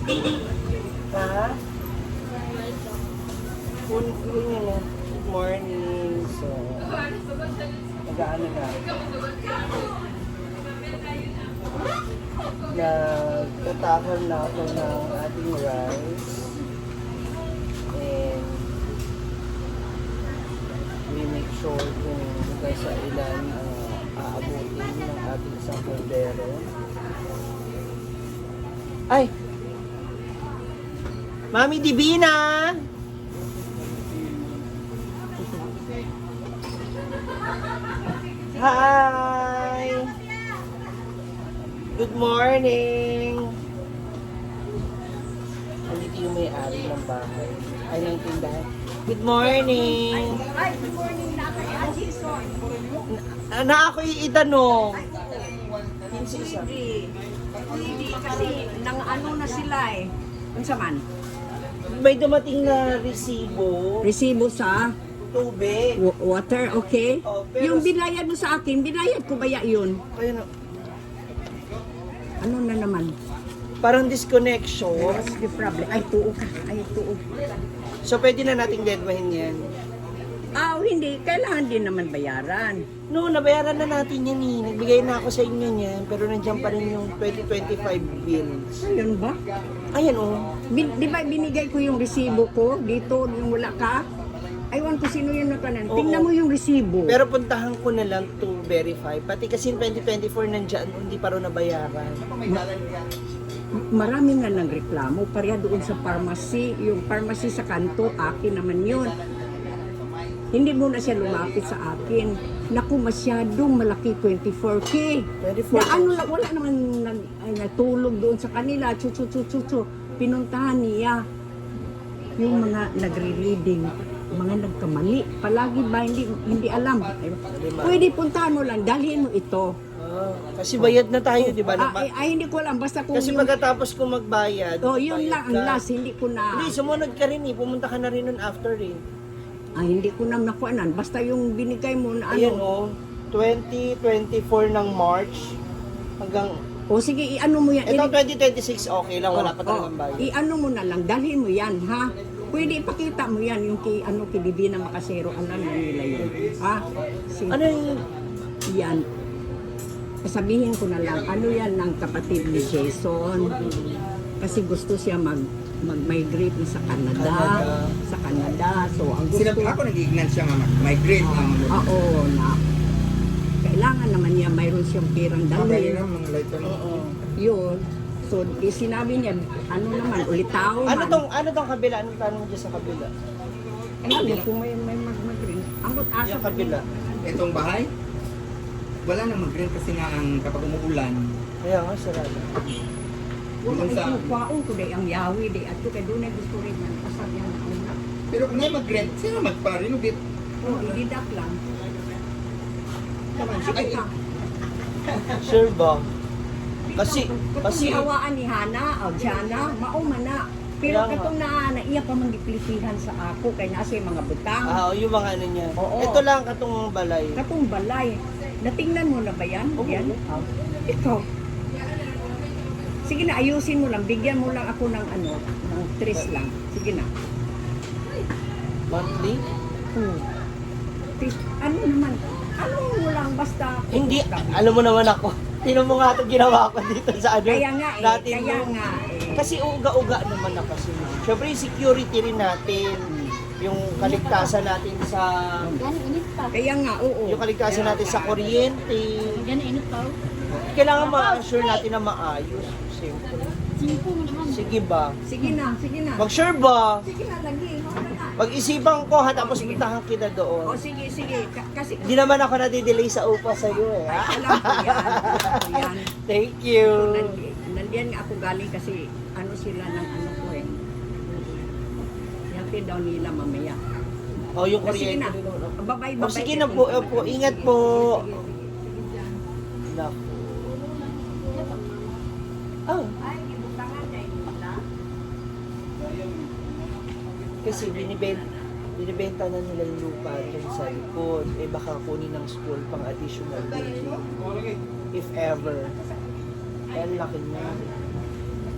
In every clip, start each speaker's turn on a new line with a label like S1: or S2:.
S1: Ha? Good morning. So, mag-ano na. Nagtatakal na ako ng ating rice. And we make sure kung sa ilan aabutin ng ating isang kaldero. Ay! Mami Divina! Hi! Good morning! Nandito yung may-ari ng bahay. Ay, ng tindahan. Good morning!
S2: Ay, good morning na kay Jason.
S1: Na ako'y itanong.
S2: Hindi kasi nang ano na sila eh. Unsa man?
S1: May dumating na resibo.
S2: Resibo sa
S1: Tubig.
S2: water, okay?
S1: Oh, pero-
S2: Yung binayad mo sa akin, binayad ko ba yun?
S1: Kaya na,
S2: Ano na naman?
S1: parang disconnection.
S2: What's the problem? Ay, tuo ka. Ay, tuo.
S1: So, pwede na nating deadmahin yan.
S2: Hindi. Kailangan din naman bayaran.
S1: No, nabayaran na natin yan eh. Nagbigay na ako sa inyo niyan. Pero nandiyan pa rin yung 2025 bills.
S2: Ayun ba?
S1: Ayan oh.
S2: Di ba binigay ko yung resibo ko dito, yung wala ka? Aywan ko sino yung nakanan.
S1: Oo.
S2: Tingnan mo yung resibo.
S1: Pero puntahan ko na lang to verify. Pati kasi 2024 nandiyan, hindi pa rin nabayaran.
S2: Marami nga nang reklamo. Pareha doon sa pharmacy. Yung pharmacy sa kanto, akin naman yun. Hindi mo na siya lumapit sa akin. Naku, masyadong malaki, 24K.
S1: 24K.
S2: Na ano lang, wala naman natulog doon sa kanila. Chu. Pinuntahan niya yung mga nagre-reading, mga nagkamali. Palagi ba, hindi alam. Pwede puntahan mo lang, dalhin mo ito.
S1: Kasi bayad na tayo, di ba?
S2: Hindi ko alam, basta kung
S1: Kasi
S2: yung...
S1: pagkatapos ko magbayad,
S2: yun
S1: bayad
S2: lang ang
S1: na.
S2: last, hindi ko na...
S1: Hindi, sumunod ka rin eh. Pumunta ka na rin nun after eh.
S2: hindi ko na nakuanan. Basta yung binigay mo na
S1: Ayan
S2: ano.
S1: oh, 2024 ng March hanggang...
S2: O sige, i-ano mo yan.
S1: Ito 2026, okay lang, wala pa talagang bayad.
S2: I-ano mo na lang, dalhin mo yan, ha? Pwede ipakita mo yan, yung kay Divina Makasero, alam na nila yun. Ha? Sige.
S1: Ano yung...
S2: Yan. Sabihin ko na lang, ano yan ng kapatid ni Jason? Kasi gusto siya mag-migrate na sa Canada. Sa Canada. So, ang gusto...
S3: Ako nag-ignan siya nga migrate ang
S2: Oo, na kailangan naman niya mayroon siyang pirang
S3: dali
S2: dalhin.
S3: ng mga light na
S2: Yun. So, sinabi niya, ano naman, ulitaw man.
S1: Ano tong kabila? Anong tanong dyan sa kabila?
S2: Ano, kung may mag-ring. Ang asa
S1: Yung kabila.
S3: Itong bahay, wala nang mag-green kasi nga ang kapag umuulan.
S1: Kaya nga, sarado.
S2: Wala
S3: Doon sa-
S2: ay kupaon ko day ang yawi day at ko kay doon ay gusto rin man pasal yan ako na.
S3: Pero kung may mag-green, sino magpa-renovate?
S2: Ididak lang.
S3: Naman siya. Ay,
S1: Sure ba? Kasi
S2: hawaan ni Hana o Jana, mao man na. Pero
S1: Kaya nga.
S2: katong naiya pa man giplitihan sa ako kay nasa yung mga butang.
S1: yung mga ano niya.
S2: Oo.
S1: Ito lang katong balay.
S2: Katong balay. Natingnan mo na ba yan?
S1: Oo.
S2: Yan. Ito. Sige na, ayusin mo lang. Bigyan mo lang ako ng ng tres lang. Sige na.
S1: Monthly?
S2: Ano naman? Ano mo lang basta...
S1: Hindi, alam mo naman ako. Tinan mo nga ito ginawa ko dito sa ano.
S2: Kaya nga eh.
S1: natin
S2: Kaya
S1: yung-
S2: nga eh.
S1: Kasi uga-uga naman na kasi. Siyempre yung security rin natin. Yung kaligtasan natin sa...
S2: Kaya nga, oo.
S1: Yung kaligtasan natin sa kuryente.
S4: Yan, init pa.
S1: Kailangan ma-assure natin na maayos. Siyempre.
S4: Simpo mo naman.
S1: Sige ba?
S2: Sige na, sige na.
S1: Mag-sure ba?
S2: Sige na, lagi.
S1: Pag-isipan ko ha, tapos puntahan kita
S2: O
S1: doon.
S2: sige, sige. Kasi
S1: Hindi naman ako nadidelay sa upa sa'yo eh. Ha?
S2: alam ko yan. Alam ko yan.
S1: Thank you.
S2: Nandiyan nga ako galing kasi ano sila ng ano ko eh. Yati daw nila mamaya.
S1: Oh, yung
S2: O, sige
S1: kuryente.
S2: na.
S1: rin.
S2: Babay,
S1: Oh,
S2: babay.
S1: sige na po, po. Ingat po. Naku. Oh,
S2: Ay, ibutangan na ito.
S1: kasi binibenta na nila yung lupa dyan sa likod. Eh baka kunin ng school pang additional building. If ever. Kaya ang laki na.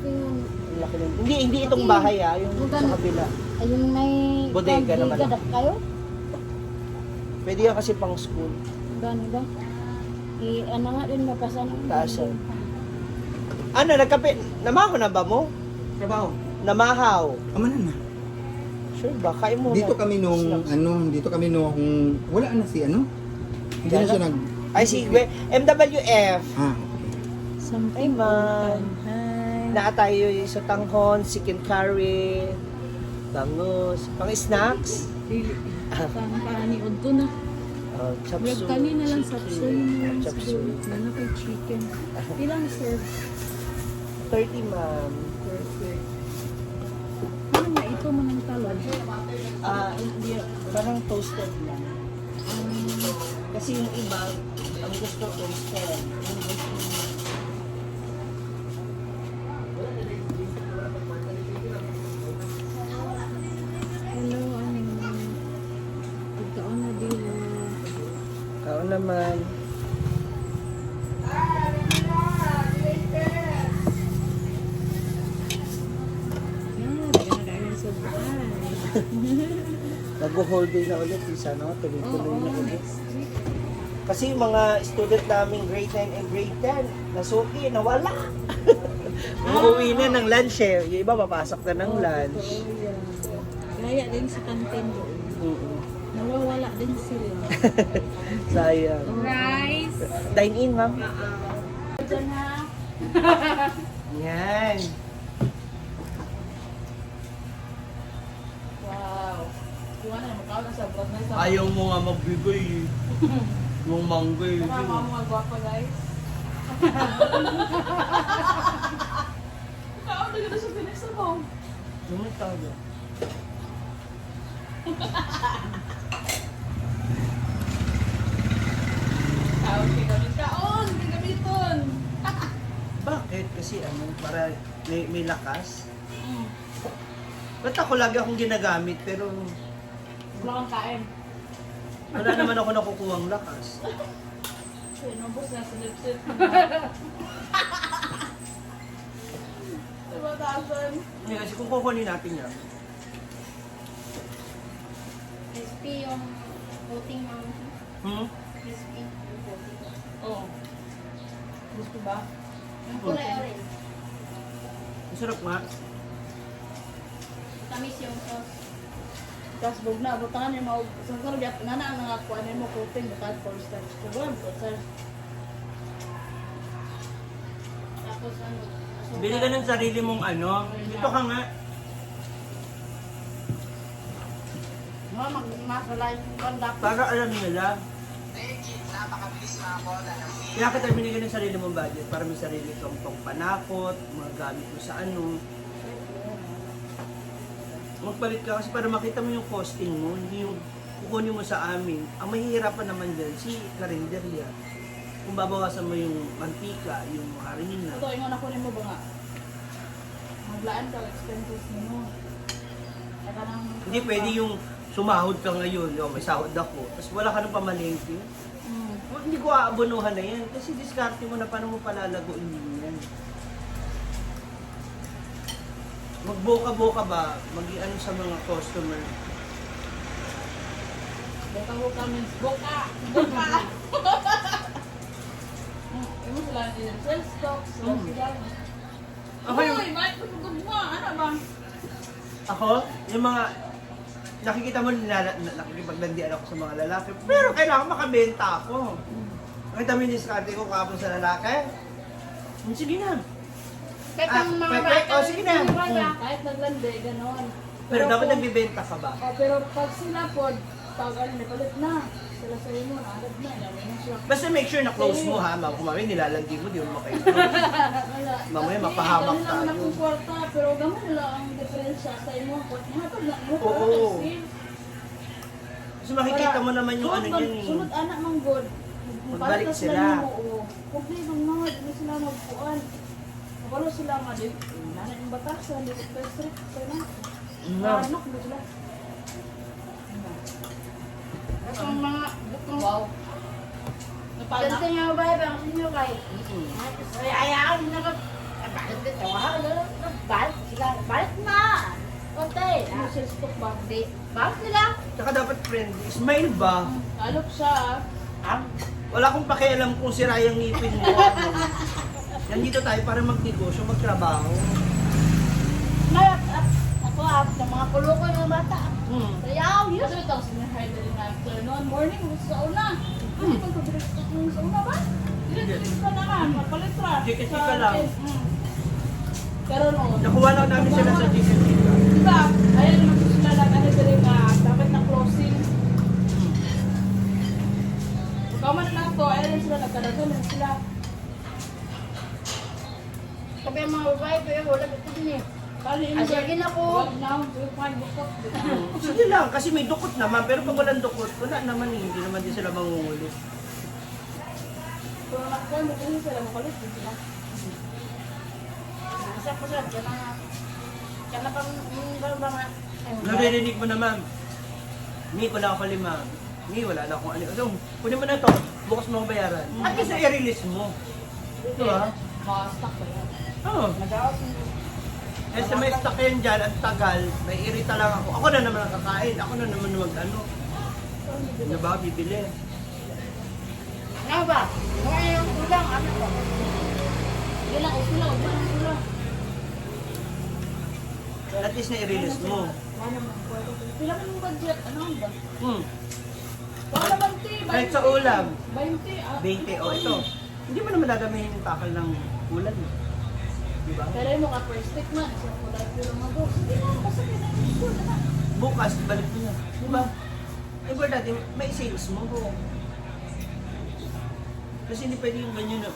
S1: Ang laki pinag... Hindi itong bahay yung sa kabila.
S4: Ayun may
S1: Bodega naman.
S4: dapat kayo.
S1: Pwede yan kasi pang school.
S4: Gano'n ba? Ano nga din mapasan.
S1: Taasan. Ano, nagkape? Namahaw na ba mo?
S3: Trabaho.
S1: Namahaw.
S3: Amanan na.
S1: Sure ba? Kain mo
S3: Dito
S1: na.
S3: kami nung, wala na si ano? Hindi na siya nag...
S1: Ay, si MWF.
S3: Ah,
S1: Ay, man. Na tayo sa tanghon, chicken curry, bangus, pang snacks.
S4: Pang paniod ko na.
S1: Chop
S4: Bread
S1: suey.
S4: kanina lang sa
S1: chicken.
S4: soy.
S1: Chop suey.
S4: Ano kay chicken. Ilang serve?
S1: 30, ma'am.
S4: Perfect. Ano nga ito mo ng talad?
S1: Hindi. Parang toasted lang. Kasi yung iba, ang gusto toasted.
S4: Hello, pagkaon na din.
S1: Kao naman.
S4: Bigyan na kayo sa buhay.
S1: Nag-hold day na ulit. Sana tuloy-tuloy na ulit. Kasi yung mga student namin grade 9 and grade 10, nasuki, nawala. Uuwi na ng lunch eh. Yung iba papasok na ng lunch.
S4: Gaya din sa kantin doon.
S1: Oo.
S4: Nawawala din sila.
S1: Sayang.
S4: Rice.
S1: Dine in, ma'am.
S4: Diyan ha.
S1: Yan.
S4: Wow. Kuha na, makaw na sa vlog na sa...
S1: Ayaw mo nga magbigay eh. Yung mangga eh.
S4: Tama mo mga gwapa guys. Ikaw na gano'n sa pinisa mo.
S1: Ano tayo?
S4: Tawag kay gamit kaon, kay gamiton.
S1: Bakit? Kasi ano, para may lakas. Ba't ako lagi akong ginagamit pero
S4: Wala kang kain.
S1: wala naman ako nakukuhang lakas.
S4: Nubos na sa lipsit. Diba tasan?
S1: Hindi kasi kung kukunin natin yan.
S5: Crispy yung coating ng crispy.
S4: Oo. Gusto ba?
S5: Yung kulay orange.
S1: Masarap nga.
S5: Tamis yung sauce.
S4: Tapos bug na, butangan yung mga... Sangkar, nga na ang nakakuha mo coating, bukat for starch. Kubuhan po, sir.
S5: Tapos ano, asukal.
S1: Bili ka ng sarili mong ano. Dito ka nga.
S4: Mga mag-masalay yung kandap.
S1: Para alam nila. Kaya kita binigyan ng sarili mong budget para may sarili kang panakot, mga gamit mo sa ano. Magpalit ka kasi para makita mo yung costing mo, hindi yung kukunin mo sa amin. Ang mahihirapan naman dyan, si karinderya. Kung babawasan mo yung mantika, yung harina.
S4: Ito, ingon ako mo ba nga? Maglaan ka, expenses mo. Saka nang...
S1: Hindi pwede yung sumahod ka ngayon, may sahod ako, tapos wala ka ng pamalengke. Hindi ko aabonuhan na yan kasi diskarte mo na paano mo palalaguin yan. Magboka-boka ba? Mag-ano sa mga customer?
S4: Boka means boka! Boka! Yung mo sila din yung sales stocks, sila sila.
S1: Ako yung...
S4: Uy, bakit pagkagod mo? Ano ba?
S1: Ako, yung mga... Nakikita mo, nakikipaglandian ako sa mga lalaki. Pero kailangan makabenta ako. Nakita mo yung diskarte ko kapon sa lalaki? Sige na.
S5: Kahit ang mga
S1: Perfect. Oh, sige na.
S4: Kahit naglandi, gano'n.
S1: Pero dapat nagbibenta ka ba?
S4: Oh, pero pag sila po, pag ano, palit na. Sila sa'yo mo, agad na. Dami na siya.
S1: Basta make sure na close mo ha. Kumari nilalandi mo, di mo makaintro.
S4: Wala.
S1: Mamaya mapahamak
S4: Ganun lang
S1: tayo.
S4: na kung kwarta, pero gamon nila ang diferensya sa imo. Ihatag na mo.
S1: Oo. Kasi makikita mo naman yung ano yan eh.
S4: Sunod anak mang god.
S1: Magbalik
S4: Palitas
S1: sila.
S4: lang mo. Complete ang mga, hindi sila magpuan. Kapalo sila nga din. Nanay yung batasan, di ko strict. Kaya na. Anak mo sila. Ito ang mga bukong. Wow.
S5: Ganito niya ba ang sinyo kay? Ay, ayaw mo na ka. Bakit dito? Balik sila.
S4: Gusto ba?
S5: Hindi. Bakit nila?
S1: Tsaka dapat friendly. Smile ba?
S4: Alok siya.
S1: Ah, wala akong pakialam kung sira yung ngipin mo. Nandito tayo para magnegosyo, magtrabaho.
S5: Ako ng mga kulo ko yung bata. Sayaw, yun.
S4: Kasi ito, sinahay din na afternoon. Morning, sa una. Hindi ko direct sa una ba? Direct ka naman, magpalitra.
S1: Dikit ka lang.
S4: Pero no,
S1: Nakuha lang namin sila sa GCC.
S4: diba? Ayan naman sila lang, ano din na dapat na closing. Ikaw man na to, ayan sila nagkadato na sila.
S5: Sabi ang mga babae, pero wala ito din eh.
S4: Kali
S5: Ah, sige na po.
S4: Wag na, wag bukot.
S1: Sige lang, kasi may dukot naman. Pero pag walang dukot, wala naman eh. Hindi naman din sila mangungulit.
S4: Kung nakuha mo kasi sila makulit, di ba?
S5: Isa po sila, kaya na. Kaya na pang mga.
S1: Naririnig mo naman. Ni, wala ako 5. Ni, wala na akong ano. So, kunin mo na to. Bukas mo ang bayaran. At least i-release mo. Diba?
S4: Makastak ba yan?
S1: Oo.
S4: Nag-out
S1: Kasi may stock yan dyan, ang tagal, may irita lang ako. Ako na naman ang kakain, ako na naman mag-ano. Ano ba, bibili.
S5: Ano ba? Mga yung kulang, ano ba?
S4: Yun lang, okay lang, okay lang.
S1: At least na-release mo.
S4: Pila ka ng budget? Ano ba? Baka naman, te,
S1: Kahit sa ulam.
S4: 20.
S1: 20, o ito. Hindi mo naman dadamihin yung takal ng ulan. Diba?
S4: Pero yung mga first stick man, siya ko lang pero mag-go. Sige na, basta pinag-school na.
S1: Bukas, balik mo na. Diba? Eh, for dati, may sales mo. Kasi hindi pwede yung ganyan na.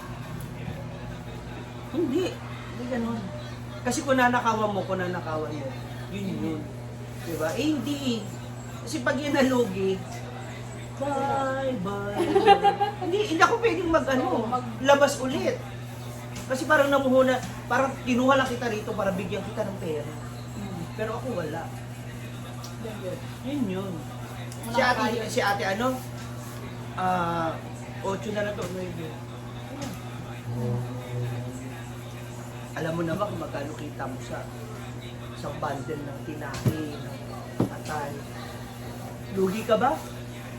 S1: Hindi. Hindi ganun. Kasi kung nanakawan mo, yun yun. Diba? Eh, hindi. Kasi pag yun nalugi, bye. Hindi ako pwedeng maglabas ulit. Kasi parang namuhuna, parang kinuha lang kita rito para bigyan kita ng pera. Pero ako wala. Yun. Si ate ano? 8 na to, 9. Alam mo naman kung magkano kita mo sa isang bundle ng tinahi, ng atay. Lugi ka ba?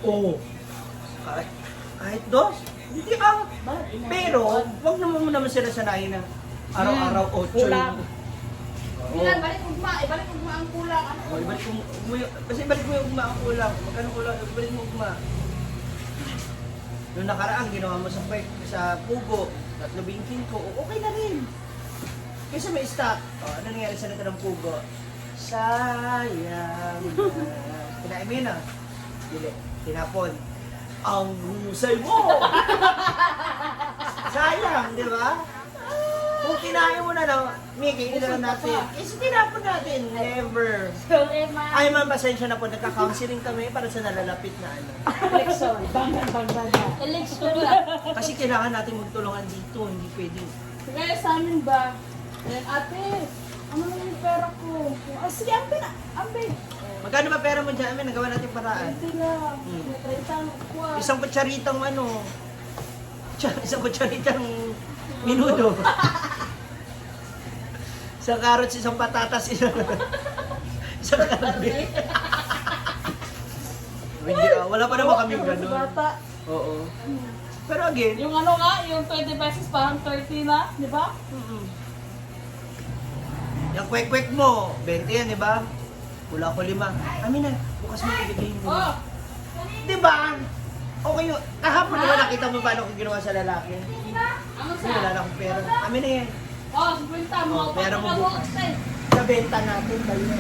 S1: Oo. Kahit dos? Hindi ah. Pero, wag naman mo naman sila sanayin na araw-araw 8.
S4: Kulang.
S1: Oo.
S5: Milan, balik ugma. Ibalik ugma ang kulang. Ano?
S1: Oh, ibalik mo yung ugma ang kulang. Magkano kulang? Ibalik mo ugma. Noong nakaraan, ginawa mo sa pugo, 3.25 ko, okay na rin. Kasi may stock. Oh, ano nangyari sa nito ng pugo? Sayang. Kinain mo yun ah. Dili. Tinapon. Ang husay mo! Sayang, di ba? Kung kinain mo na lang, Mickey, hindi na lang natin. Kasi tinapon natin. Never.
S5: So, Emma.
S1: Ay, ma'am, pasensya na po. Nagka-counseling kami para sa nalalapit na ano.
S4: Election. Bang.
S5: Election lang.
S1: Kasi kailangan natin magtulungan dito. Hindi pwede.
S4: Kaya sa amin ba? Ayan, ate, ano na yung pera ko? Ah, sige, ambe na. Ambe.
S1: Magkano ba pera mo dyan? Amin, nagawa natin paraan.
S4: 20 lang. 30 ang kuha.
S1: Isang kutsaritang ano. Isang kutsaritang minudo. Isang carrots, isang patatas, isang karne. Hindi ah, wala pa naman kami
S4: Yung
S1: ganun.
S4: bata.
S1: Oo. Pero again,
S4: Yung ano nga, yung 20 pesos parang 30 na, di ba?
S1: yung kwek-kwek mo, 20 yan, di ba? Wala ko 5. Amin na, bukas mo ibigay mo.
S4: Oh,
S1: Di ba? Okay yun. Kahapon naman nakita mo paano ko ginawa sa lalaki.
S4: ano
S1: Kasi
S4: sa?
S1: wala na akong pera. Amin na yan.
S4: Oh, 50 mo.
S1: Oh, pera mo
S4: Pagkakabukas
S1: bukas.
S4: eh.
S1: Sa benta natin, tayo na.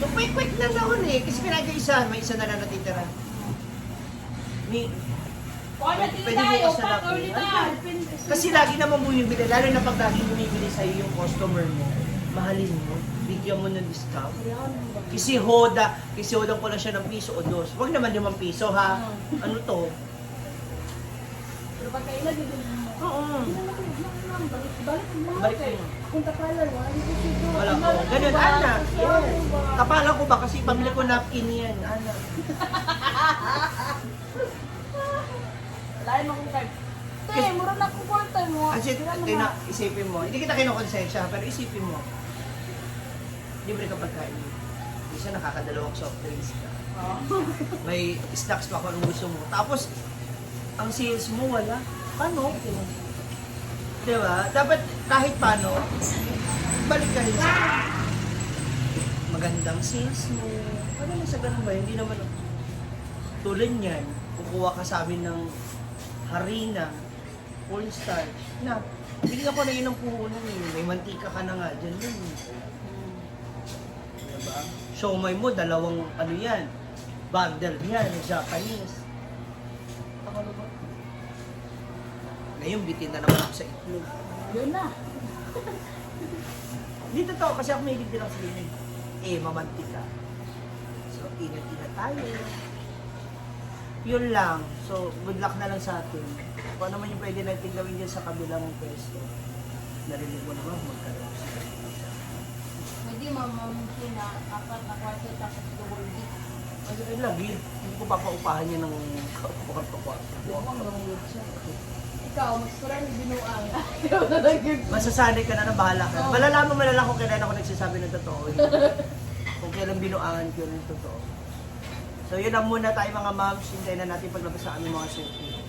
S1: So, quick na naman eh. Kasi pinag-isa, may isa na lang natitira.
S4: Kuha na
S1: Pwede
S4: tayo,
S1: bukas na lang.
S4: pack ulit tayo.
S1: Kasi lagi naman bumibili, lalo na pag lagi bumibili sa'yo yung customer mo, mahalin mo, bigyan mo ng discount. Kasi hoda ko lang siya ng piso o 2. Huwag naman 5 piso ha. Ano to?
S4: Pero pagkailan, hindi mo.
S1: Oo.
S4: Balik mo.
S1: Balik mo.
S4: Punta ka lang, wala dito dito.
S1: Wala ko. Ganun, Ana. Yes. Kapalan ko ba? Kasi pamili ko napkin yan, Ana.
S4: Lain mo kung card. Te, mura na kung kwarta mo.
S1: Kasi isipin mo, hindi kita kinukonsensya, pero isipin mo. libre ka pagkain. Minsan nakakadalawang soft drinks ka.
S4: Oh.
S1: May snacks pa kung anong gusto mo. Tapos, ang sales mo wala. Paano? Di ba? Dapat kahit paano, balik ka rin sa magandang sales mo. Ano na sa ganun ba? Hindi naman tulad niyan, kukuha ka sa amin ng harina, full starch. Na, bigyan ko na yun ng puhunan eh. May mantika ka na nga dyan yun. Diba? Siomay mo, dalawang ano yan, bundle yan, Japanese. Ano ba? Ngayon, bitin na naman ako sa itlog.
S4: Yun na.
S1: Dito to, kasi ako may din ako sa inyo. Mamantika. So, ingat-ingat tayo. Yun lang. So, good luck na lang sa atin. Kung ano man yung pwede natin gawin dyan sa kabilang pwesto. Narinig mo naman magkaroon.
S5: Hindi mamamungkin na apat na kwarto tapos double D.
S1: Ay, lagi. Hindi ko papaupahan niya ng kwarto-kwarto.
S4: Huwag mo siya. Ikaw, magsura ng binuang.
S1: Masasanay ka na na bahala ka. Malalaman mo na lang kung kailan ako nagsasabi ng totoo. Kung kailan binuangan ko ng totoo. So yun lang muna tayo mga moms. Hintayin na natin paglabas sa aming mga safety.